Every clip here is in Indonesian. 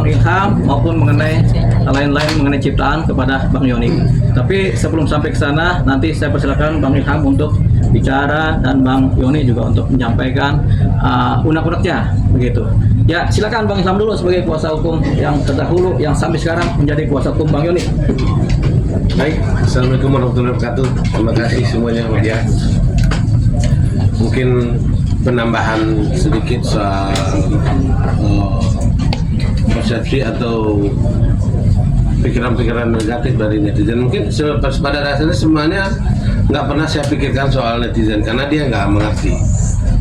Ilham maupun mengenai lain-lain mengenai ciptaan kepada Bang Yoni. Tapi sebelum sampai ke sana, nanti saya persilakan Bang Ilham untuk bicara dan Bang Yoni juga untuk menyampaikan unek-uneknya begitu. Ya, silakan Bang Ilham dulu sebagai kuasa hukum yang terdahulu yang sampai sekarang menjadi kuasa hukum Bang Yoni. Baik, Assalamualaikum warahmatullahi wabarakatuh. Terima kasih semuanya media. Mungkin penambahan sedikit soal persepsi atau pikiran-pikiran negatif dari netizen. Mungkin pada dasarnya semuanya nggak pernah saya pikirkan soal netizen karena dia nggak mengerti.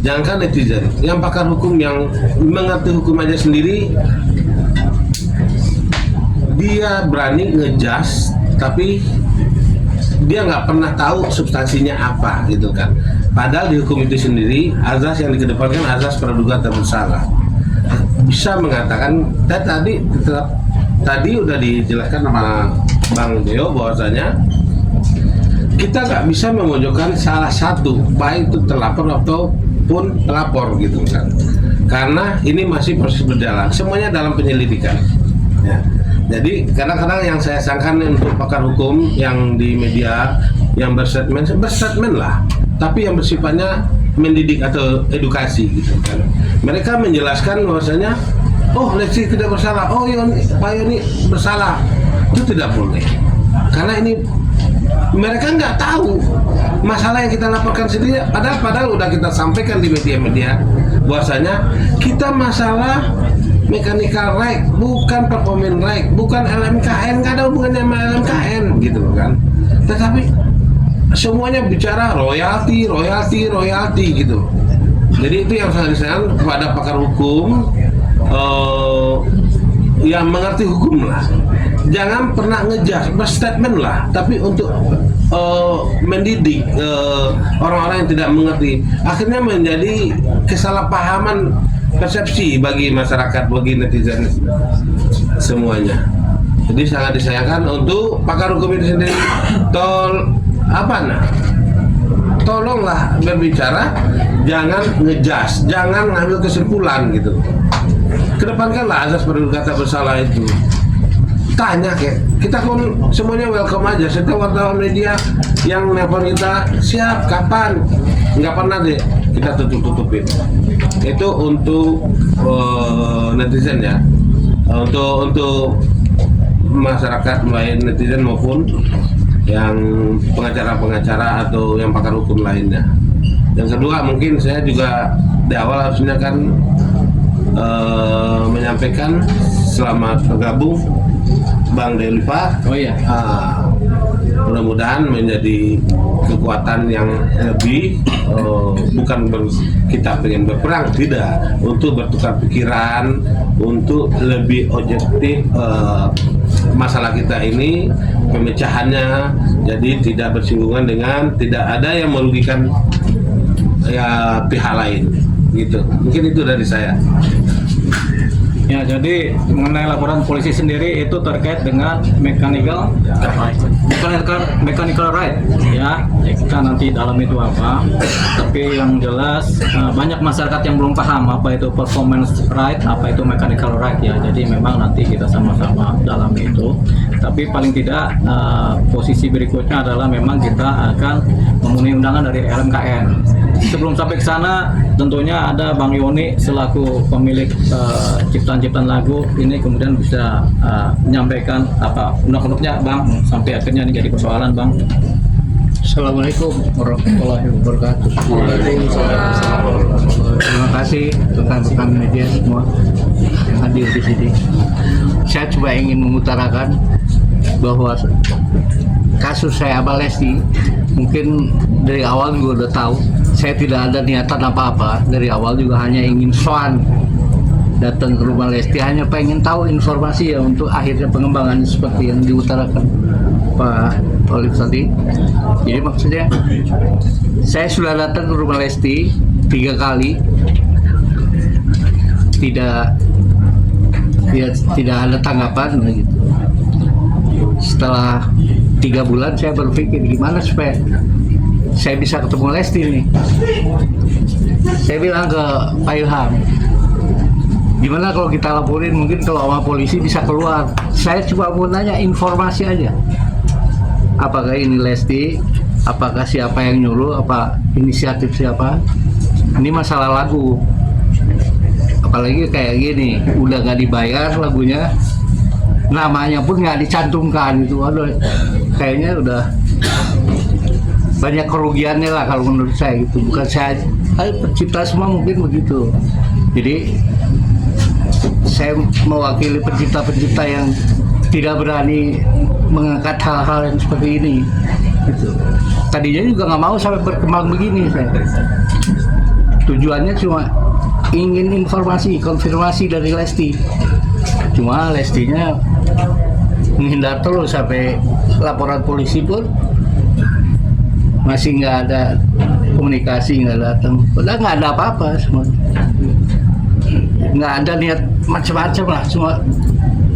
Jangankan netizen, yang pakar hukum yang mengerti hukum aja sendiri, dia berani ngejas, tapi dia nggak pernah tahu substansinya apa gitu kan. Padahal di hukum itu sendiri azas yang dikedepankan azas praduga tak bersalah. Bisa mengatakan tadi udah dijelaskan sama Bang Deo bahwasanya kita nggak bisa memojokkan salah satu baik itu terlapor ataupun pelapor gitu kan. Karena ini masih proses berjalan, semuanya dalam penyelidikan. Ya. Jadi kadang-kadang yang saya sangkan untuk pakar hukum yang di media yang berstatement lah, tapi yang bersifatnya mendidik atau edukasi gitu kan. Mereka menjelaskan bahwasanya Lesti tidak bersalah, Pak Yoni bersalah. Itu tidak boleh. Karena ini mereka nggak tahu masalah yang kita laporkan sendiri, padahal udah kita sampaikan di media-media bahwasanya kita masalah mechanical right, bukan performance right, bukan LMKN, nggak ada hubungannya sama LMKN gitu kan. Tetapi semuanya bicara royalti gitu. Jadi itu yang saya disayangkan kepada pakar hukum yang mengerti hukum lah. Jangan pernah ngejas, berstatement lah, tapi untuk mendidik orang-orang yang tidak mengerti, akhirnya menjadi kesalahpahaman persepsi bagi masyarakat, bagi netizen semuanya. Jadi sangat disayangkan untuk pakar hukum itu sendiri. Tolonglah berbicara, jangan ngejas, jangan ngambil kesimpulan gitu. Kedepankanlah azas praduga tak bersalah itu. Tanya kita pun semuanya welcome aja. Setiap wartawan media yang nelfon kita, siap kapan, nggak pernah deh kita tutupin. Itu untuk netizen ya, untuk masyarakat baik netizen maupun yang pengacara-pengacara atau yang pakar hukum lainnya. Yang kedua, mungkin saya juga di awal harusnya kan menyampaikan selamat bergabung Bang Deliva. Mudah-mudahan menjadi kekuatan yang lebih, bukan kita pengen berperang, tidak, untuk bertukar pikiran, untuk lebih objektif masalah kita ini, pemecahannya, jadi tidak bersinggungan dengan, tidak ada yang merugikan ya pihak lain gitu. Mungkin itu dari saya. Ya, jadi mengenai laporan polisi sendiri itu terkait dengan mechanical right ya. Kita nanti dalam itu apa, tapi yang jelas banyak masyarakat yang belum paham apa itu performance right, apa itu mechanical right ya. Jadi memang nanti kita sama-sama dalam itu, tapi paling tidak posisi berikutnya adalah memang kita akan memenuhi undangan dari LMKN. Sebelum sampai ke sana, tentunya ada Bang Yoni selaku pemilik ciptaan lagu ini kemudian bisa menyampaikan apa unek-uneknya Bang, sampai akhirnya ini jadi persoalan Bang. Assalamualaikum warahmatullahi wabarakatuh. Terima kasih rekan-rekan media semua yang hadir di sini. Saya coba ingin mengutarakan bahwa kasus saya Abah Lesti, mungkin dari awal juga udah tahu saya tidak ada niatan apa-apa. Dari awal juga hanya ingin soan datang ke rumah Lesti, hanya pengen tahu informasi ya untuk akhirnya pengembangan seperti yang diutarakan Pak Olive tadi. Jadi maksudnya saya sudah datang ke rumah Lesti 3 kali, tidak ada tanggapan gitu. Setelah 3 bulan saya berpikir gimana supaya saya bisa ketemu Lesti nih. Saya bilang ke Pak Ilham, Gimana kalau kita laporin, mungkin kalau sama polisi bisa keluar. Saya cuma mau nanya informasi aja. Apakah ini Lesti? Apakah siapa yang nyuruh? Apa inisiatif siapa? Ini masalah lagu. Apalagi kayak gini, udah nggak dibayar lagunya, namanya pun nggak dicantumkan itu. Aduh, kayaknya udah banyak kerugiannya lah kalau menurut saya gitu. Bukan saya, pencipta semua mungkin begitu. Jadi saya mewakili pencipta-pencipta yang tidak berani mengangkat hal-hal yang seperti ini gitu. Tadinya juga nggak mau sampai berkembang begini saya. Tujuannya cuma ingin informasi, konfirmasi dari Lesti. Cuma Lestinya menghindar terus, sampai laporan polisi pun masih nggak ada komunikasi, nggak datang. Padahal nggak ada apa-apa semua. Nggak ada niat macam-macam lah, cuma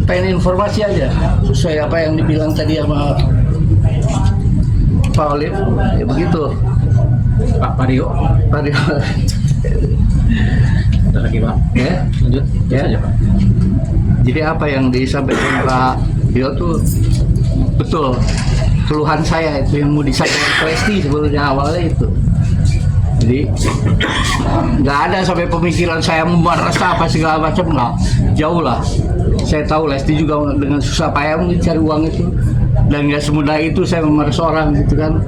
pengen informasi aja sesuai apa yang dibilang tadi sama Pak Olive, ya begitu. Pak Rio. Ada lagi Pak? Ya, Lanjut. Ya. Saja, Pak. jadi apa yang disampaikan Pak Rio tuh betul. Keluhan saya itu yang mau disampaikan ke Lesti sebelumnya awalnya itu. Jadi nggak ada sampai pemikiran saya merasa apa segala macam, nggak, jauh lah. Saya tahu Lesti juga dengan susah payah mencari uang itu, dan nggak semudah itu saya memeras orang gitu kan.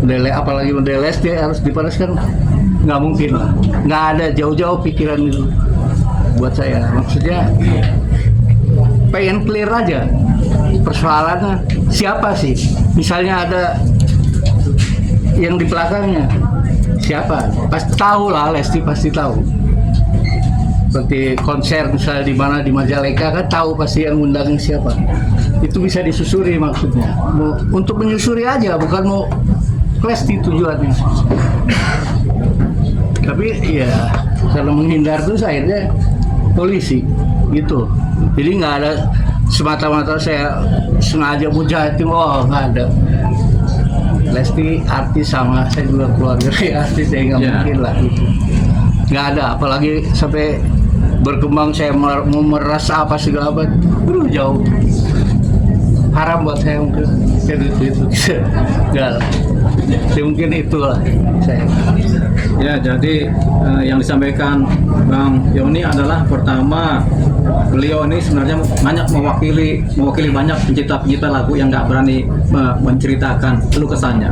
Apalagi model Lesti harus dipereskan, nggak mungkin lah. Nggak ada jauh-jauh pikiran itu buat saya. Maksudnya pengen clear aja persoalannya siapa sih. Misalnya ada yang di belakangnya siapa, pasti tahu lah. Lesti pasti tahu. Seperti konser misalnya di mana di Majalengka kan tahu pasti yang undangnya siapa. Itu bisa disusuri maksudnya. Untuk menyusuri aja, bukan mau Lesti tujuannya. Tapi ya kalau menghindar terus akhirnya polisi gitu. Jadi nggak ada semata-mata saya sengaja mau jahatin, oh nggak ada. Lesti artis sama saya juga keluarga artis, saya nggak mungkin lah gitu. Nggak ada, apalagi sampai berkembang saya mau merasa apa segala apa, jauh. Haram buat saya mungkin itu nggak lah. Ya, mungkin itulah saya. Ya, jadi yang disampaikan Bang Yoni adalah pertama, beliau ini sebenarnya banyak mewakili banyak pencipta lagu yang nggak berani menceritakan keluh kesahnya.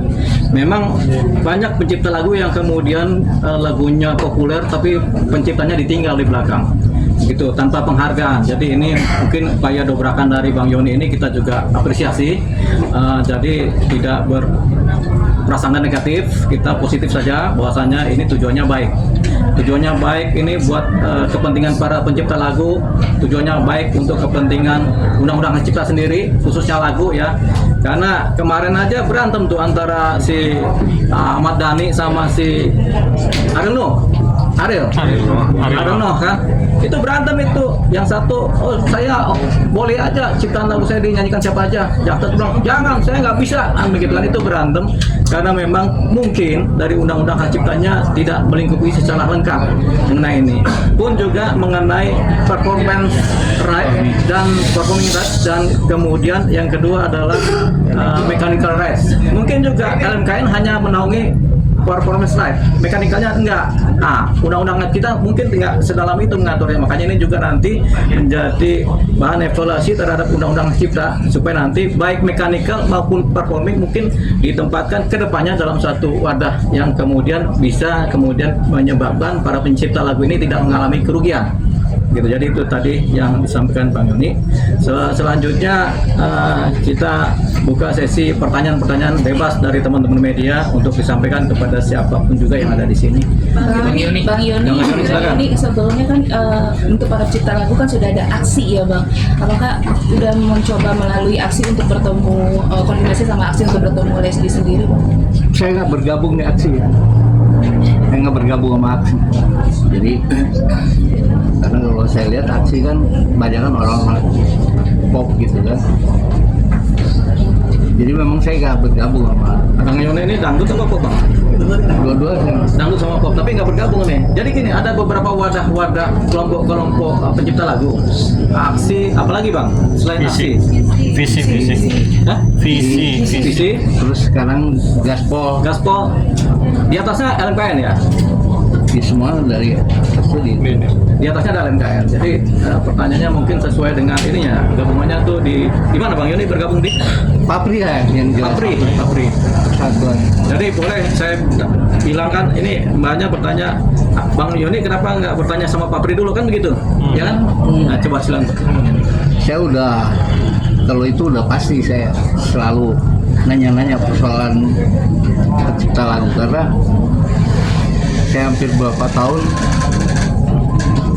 Memang banyak pencipta lagu yang kemudian lagunya populer tapi penciptanya ditinggal di belakang gitu tanpa penghargaan. Jadi ini mungkin upaya dobrakan dari Bang Yoni ini kita juga apresiasi. Jadi tidak berprasangka negatif, kita positif saja bahwasanya ini tujuannya baik. Tujuannya baik ini buat kepentingan para pencipta lagu, tujuannya baik untuk kepentingan undang-undang cipta sendiri, khususnya lagu ya. Karena kemarin aja berantem tuh antara si Ahmad Dhani sama si Ariel kan, itu berantem itu. Yang satu, oh saya boleh aja ciptaan lagu saya dinyanyikan siapa aja. Yang satu bilang jangan, saya nggak bisa. Begitu kan, itu berantem karena memang mungkin dari undang-undang hak ciptanya tidak melingkupi secara lengkap mengenai ini. Pun juga mengenai performance right dan performing right, dan kemudian yang kedua adalah mechanical rights. Mungkin juga LMKN hanya menaungi performance right, mekanikalnya enggak. Undang-undang kita mungkin tidak sedalam itu mengaturnya. Makanya ini juga nanti menjadi bahan evaluasi terhadap undang-undang cipta supaya nanti baik mekanikal maupun performing mungkin ditempatkan ke depannya dalam satu wadah yang kemudian bisa kemudian menyebabkan para pencipta lagu ini tidak mengalami kerugian. Gitu. Jadi itu tadi yang disampaikan Bang Yoni. Selanjutnya kita buka sesi pertanyaan-pertanyaan bebas dari teman-teman media untuk disampaikan kepada siapapun juga yang ada di sini. Bang Yoni, sebelumnya kan untuk para pencipta lagu kan sudah ada aksi ya Bang. Apakah sudah mencoba melalui aksi untuk bertemu, koordinasi sama aksi untuk bertemu Lesti sendiri Bang? Saya nggak bergabung di aksi ya. Saya nggak bergabung sama aksi. Jadi karena kalau saya lihat aksi kan banyak kan orang-orang pop gitu kan. Jadi memang saya nggak bergabung sama Bang Yoni ini dangdut apa pop bang? dua-duanya. Dangdut sama pop, tapi nggak bergabung nih. Jadi gini, ada beberapa wadah-wadah kelompok-kelompok pencipta lagu. Aksi, apalagi bang? Selain aksi? Visi. Hah? Visi. Terus sekarang gaspol, Gaspol. Di atasnya LMKN ya? di semua dari studi. Di atasnya ada LMKN. Jadi pertanyaannya mungkin sesuai dengan ininya. Gabungannya tuh di mana bang Yoni bergabung di? Papri ya yang jelas. Papri. Persatuan. Jadi boleh saya bilangkan ini mbaknya bertanya, Bang Yoni kenapa nggak bertanya sama Papri dulu kan begitu? Ya kan? Nah, coba silakan. Saya udah, kalau itu udah pasti saya selalu nanya-nanya persoalan pencipta lagu karena saya hampir berapa tahun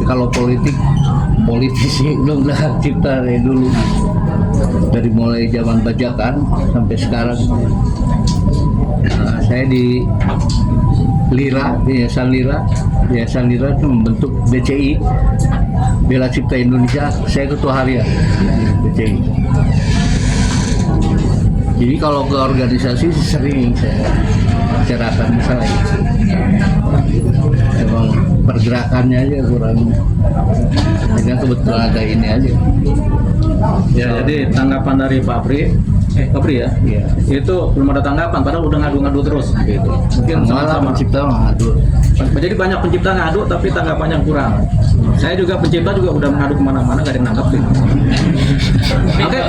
kalau politisi udah cipta dari dulu, dari mulai zaman bajakan sampai sekarang. Nah, saya di Lira, Yayasan Lira itu membentuk BCI, Bela Cipta Indonesia. Saya ketua harian BCI. Jadi kalau ke organisasi sering saya bicarakan misalnya emang pergerakannya aja kurang, hanya kebetulan ada ini aja. Ya, jadi tanggapan dari Papri ya? Iya. Itu belum ada tanggapan, padahal udah ngadu-ngadu terus gitu. Mungkin Malah sama-sama. pencipta ngadu. Jadi banyak pencipta ngadu tapi tanggapannya kurang. Saya juga pencipta juga udah mengadu kemana-mana gak ada yang nanggapin. Oke.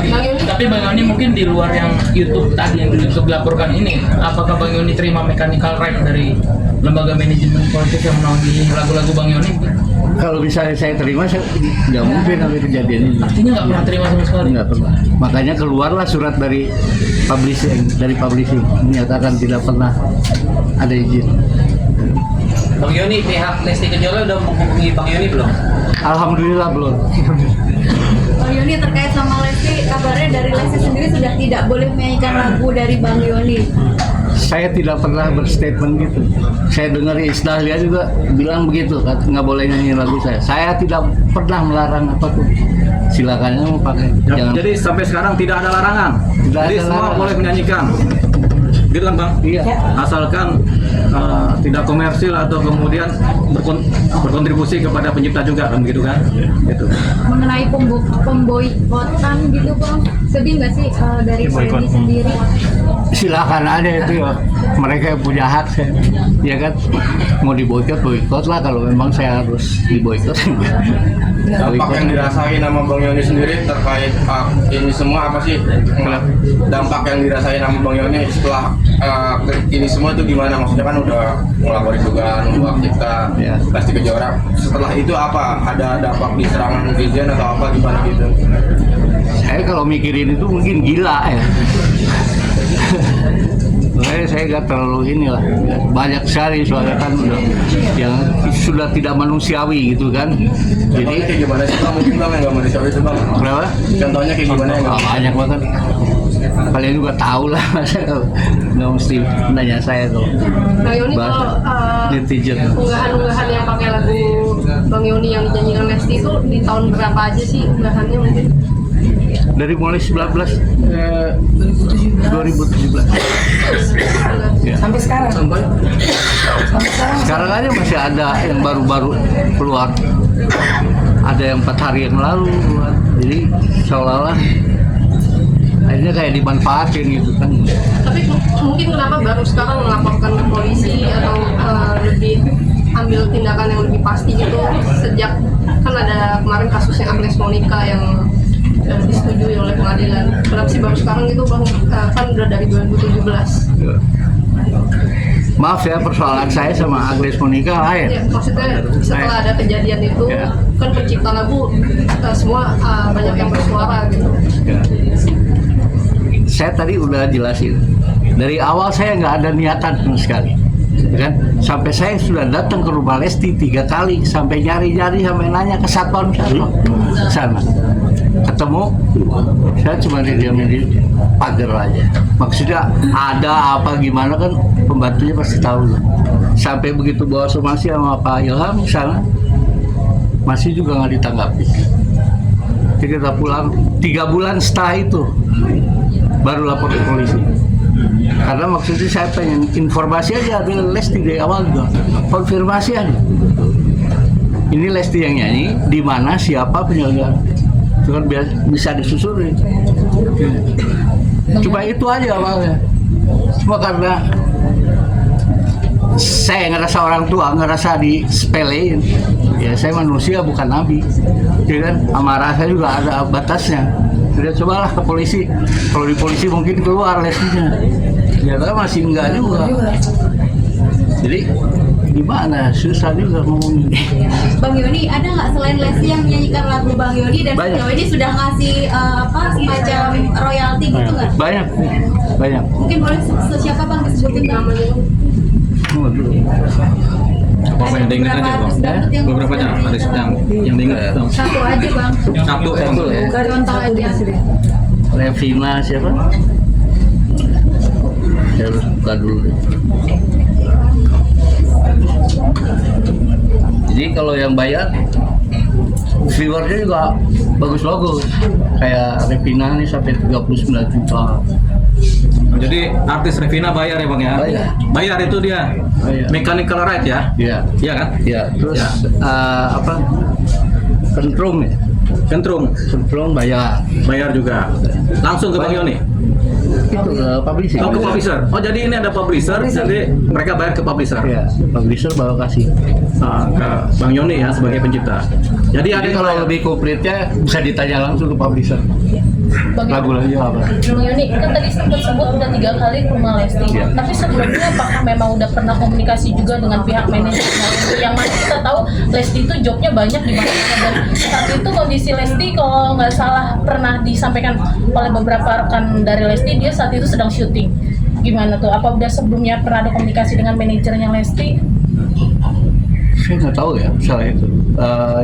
Tapi Bang Yoni mungkin di luar yang YouTube tadi yang di YouTube dilaporkan ini, apakah Bang Yoni terima mechanical right dari lembaga manajemen politik yang menaungi lagu-lagu Bang Yoni? Kalau misalnya saya terima, saya nggak mungkin ada kejadian ini. Artinya nggak pernah terima sama sekali. Nggak pernah. Makanya keluarlah surat dari publishing menyatakan tidak pernah ada izin. Bang Yoni, pihak Lesti Kejora udah menghubungi Bang Yoni belum? Alhamdulillah belum. Bang Yoni, terkait sama Lesti, kabarnya dari Lesti sendiri sudah tidak boleh menyanyikan lagu dari Bang Yoni. Saya tidak pernah berstatement gitu. Saya dengar Isdahlia juga bilang begitu, nggak boleh nyanyi lagu saya. Saya tidak pernah melarang apapun. Silakan mau pakai. Jangan. Jadi sampai sekarang tidak ada larangan. Tidak Jadi ada semua larangan. boleh menyanyikan. Gitu kan Bang? Iya. Asalkan tidak komersil atau kemudian berkontribusi kepada pencipta juga kan begitu kan? Gitu. Mengenai pemboikotan gitu Bang, sedih nggak sih dari Freddy sendiri? Silakan aja itu ya. Mereka yang punya hak, ya kan. Mau boikot lah kalau memang saya harus diboikot. Dampak yang dirasain sama Bang Yoni sendiri terkait ini semua apa sih? Dampak yang dirasain sama Bang Yoni setelah ini semua itu gimana? Maksudnya kan udah ngelaporin dugaan membuat cipta Ya. Lesti Kejora. Setelah itu apa? Ada dampak di serangan netizen atau apa gimana gitu? Saya kalau mikirin itu mungkin gila ya. Saya nggak terlalu inilah, banyak sekali soalnya kan udah yang sudah tidak manusiawi gitu kan. Contohnya kayak gimana sih Bang? Mungkin Bang yang nggak manusiawi itu Bang. Berapa? Contohnya kayak gimana yang nggak Banyak banget. Kalian juga tahu lah, nggak mesti nanya saya kalau Bang Yoni, bahasa kalau netizen. unggahan-unggahan yang pakai lagu Bang Yoni yang dinyanyikan Lesti itu di tahun berapa aja sih unggahannya mungkin? Dari mulai 2017 ya. Sampai sekarang. Sekarang aja masih ada yang baru-baru keluar, ada yang 4 hari yang lalu keluar. Jadi seolah-olah akhirnya kayak dimanfaatin gitu kan. Tapi mungkin kenapa baru sekarang melaporkan ke polisi atau lebih ambil tindakan yang lebih pasti gitu sejak kan ada kemarin kasusnya Agnes Monica yang disetujui oleh pengadilan. Kenapa sih baru sekarang gitu Bang? Kan udah dari 2017. Maaf ya, persoalan saya sama Agnes Monica lain. Ya, maksudnya setelah ada kejadian itu Ya. kan pencipta lagu semua banyak yang bersuara gitu. Ya. Saya tadi udah jelasin, dari awal saya nggak ada niatan sama sekali, kan? Sampai saya sudah datang ke rumah Lesti 3 kali, sampai nyari-nyari, sampai nanya ke satpam sana. Ketemu, saya cuma diamin di pagar aja. Maksudnya ada apa gimana kan pembantunya pasti tahu. Sampai begitu bawa somasi sama Pak Ilham sana, masih juga nggak ditanggapi. Jadi kita pulang 3 bulan setelah itu baru lapor ke polisi. Karena maksudnya saya pengen informasi aja dari Lesti dari awal juga, konfirmasi aja. Ini Lesti yang nyanyi, di mana siapa penyelenggara, itu kan bisa disusuri. Cuma itu aja awalnya. Cuma karena saya ngerasa orang tua, ngerasa disepelein. Ya saya manusia bukan nabi, ya kan? Amarah saya juga ada batasnya. Jadi cobalah ke polisi. Kalau di polisi mungkin keluar Lestinya. Ternyata masih enggak juga. Jadi gimana? Susah juga ngomongin. Bang Yoni, ada nggak selain Lesti yang menyanyikan lagu Bang Yoni dan Banyak. sejauh ini sudah ngasih semacam royalti gitu nggak? Banyak. Mungkin boleh siapa Bang disebutin namanya? Apa yang diingat aja bang? Beberapa aja ada yang diingat bang. Satu aja Bang. Satu ya. Contoh aja. Revina siapa? Saya harus buka dulu deh. Jadi kalau yang bayar viewernya juga bagus-bagus. Kayak Revina nih sampai 39 juta. Jadi artis Revina bayar ya bang ya? Bayar itu dia. Bayar. Mechanical right ya? Iya. Iya kan? Ya, terus Ya. Kentrung ya? Kentrung bayar. Bayar juga. Langsung ke Bang Yoni? Itu ke publisher. Oh ke publisher. Oh jadi ini ada publisher, jadi mereka bayar ke publisher. Iya, publisher baru kasih. Ke Bang Yoni ya sebagai pencipta. Jadi ada Jadi yang kalau lebih komplitnya bisa ditanya langsung ke publisher. Lagu lagi apa? Bang Yoni, kan tadi sempat sebut udah 3 kali ke rumah Lesti. Iya. Tapi sebelumnya apakah memang udah pernah komunikasi juga dengan pihak manajemen? Yang mana kita tahu Lesti itu jobnya banyak di mana-mana, dan saat itu kondisi Lesti kalau nggak salah pernah disampaikan oleh beberapa rekan dari Lesti, dia saat itu sedang syuting. Gimana tuh? Apa udah sebelumnya pernah ada komunikasi dengan manajernya Lesti? Saya nggak tahu ya, misalnya itu.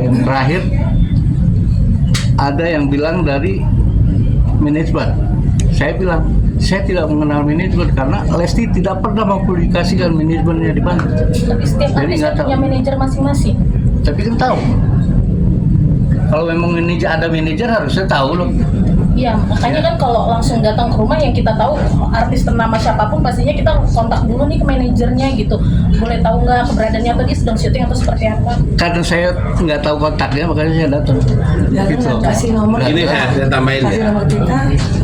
Yang terakhir ada yang bilang dari manajemen. Saya bilang, saya tidak mengenal manajemen karena Lesti tidak pernah mempublikasikan manajemennya di mana. Tapi setiap Jadi artis nggak kan tahu. punya manajer masing-masing. Tapi kan tahu. Kalau memang ada manajer harusnya tahu loh. Iya, makanya kan kalau langsung datang ke rumah yang kita tahu artis ternama siapapun pastinya kita kontak dulu nih ke manajernya gitu. Boleh tahu nggak keberadaannya atau dia sedang syuting atau seperti apa? Karena saya nggak tahu kontaknya makanya saya datang. Gitu. Kasih nomor. Ini saya tambahin Kasih ya. nomor kita.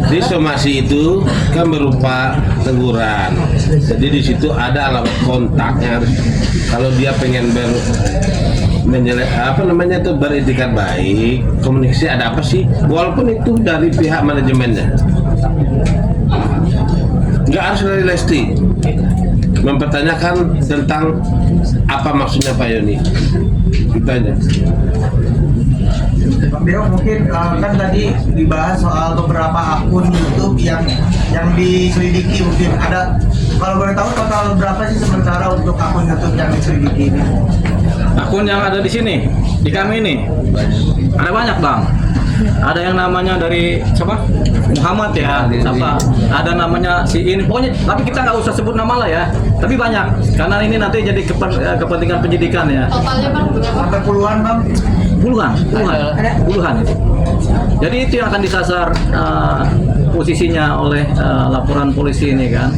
Di somasi itu kan berupa teguran. Jadi di situ ada alamat kontak yang harus, kalau dia pengen beretikat baik, komunikasi ada apa sih? Walaupun itu dari pihak manajemennya, nggak harus dari Lesti. Mempertanyakan tentang apa maksudnya Pak Yoni, kita aja. Bang Deo, mungkin kan tadi dibahas soal beberapa akun YouTube yang diselidiki, mungkin ada, kalau boleh tahu total berapa sih sementara untuk akun YouTube yang diselidiki ini? akun yang ada di sini, di kami ini ada banyak bang. Ada yang namanya dari siapa? Muhammad ya, siapa? Ada namanya si ini. Pokoknya, tapi kita nggak usah sebut nama lah ya. Tapi banyak, karena ini nanti jadi kepentingan penyidikan ya. Totalnya Bang berapa? Sampai puluhan Bang? Puluhan itu. Jadi itu yang akan disasar posisinya oleh laporan polisi ini kan.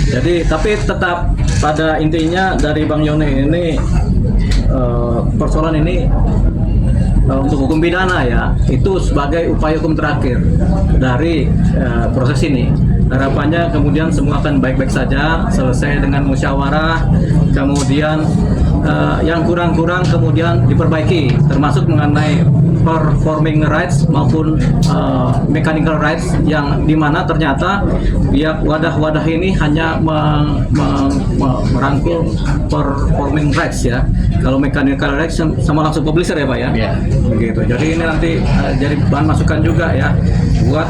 Jadi tapi tetap pada intinya dari Bang Yoni ini persoalan ini untuk hukum pidana ya, itu sebagai upaya hukum terakhir dari proses ini. Harapannya kemudian semua akan baik-baik saja, selesai dengan musyawarah, kemudian yang kurang-kurang kemudian diperbaiki, termasuk mengenai performing rights maupun mechanical rights, yang dimana ternyata pihak wadah-wadah ini hanya merangkul performing rights ya. Kalau mechanical rights sama langsung publisher ya Pak ya. Ya. Begitu. Jadi ini nanti jadi bahan masukan juga ya buat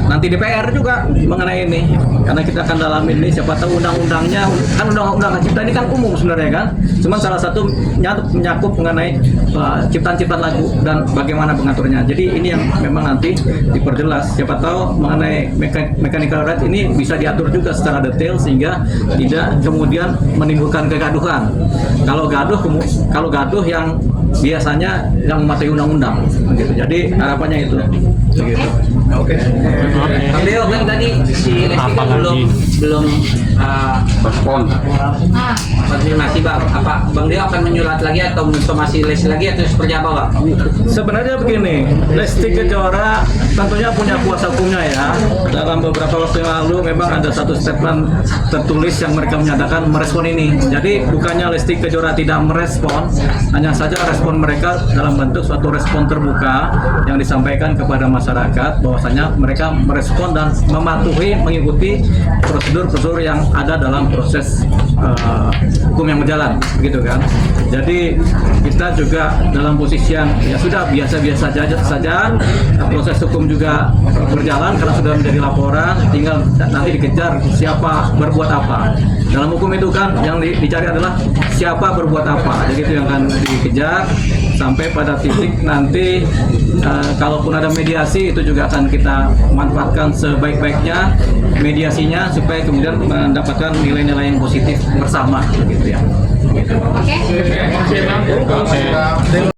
nanti DPR juga mengenai ini, karena kita akan dalam ini, siapa tahu undang-undangnya kan undang-undang cipta ini kan umum sebenarnya kan, cuman salah satu menyakup mengenai ciptaan-ciptaan lagu dan bagaimana pengaturnya. Jadi ini yang memang nanti diperjelas, siapa tahu mengenai mechanical right ini bisa diatur juga secara detail sehingga tidak kemudian menimbulkan kegaduhan. Kalau gaduh yang biasanya yang mematuhi undang-undang begitu. Jadi harapannya itu. begitu. Oke. Bang Deo kan tadi si Lesti kan belum respon. konfirmasi Bang. Apa Bang Deo akan menyurat lagi atau menginformasi Lesti lagi atau seperti apa Bang? Sebenarnya begini, Lesti Kejora tentunya punya kuasa hukumnya ya. Dalam beberapa waktu yang lalu memang ada satu statement tertulis yang mereka menyatakan merespon ini. Jadi bukannya Lesti Kejora tidak merespon, hanya saja respon mereka dalam bentuk suatu respon terbuka yang disampaikan kepada masyarakat bahwasanya mereka merespon dan mematuhi mengikuti prosedur-prosedur yang ada dalam proses hukum yang berjalan, begitu kan. Jadi kita juga dalam posisi yang ya sudah biasa-biasa saja, proses hukum juga berjalan karena sudah menjadi laporan, tinggal nanti dikejar siapa berbuat apa. Dalam hukum itu kan yang dicari adalah siapa berbuat apa, jadi itu yang akan dikejar sampai pada titik nanti kalaupun ada mediasi itu juga akan kita manfaatkan sebaik-baiknya mediasinya supaya kemudian mendapatkan nilai-nilai yang positif bersama, gitu ya. Oke. Terima kasih Bang.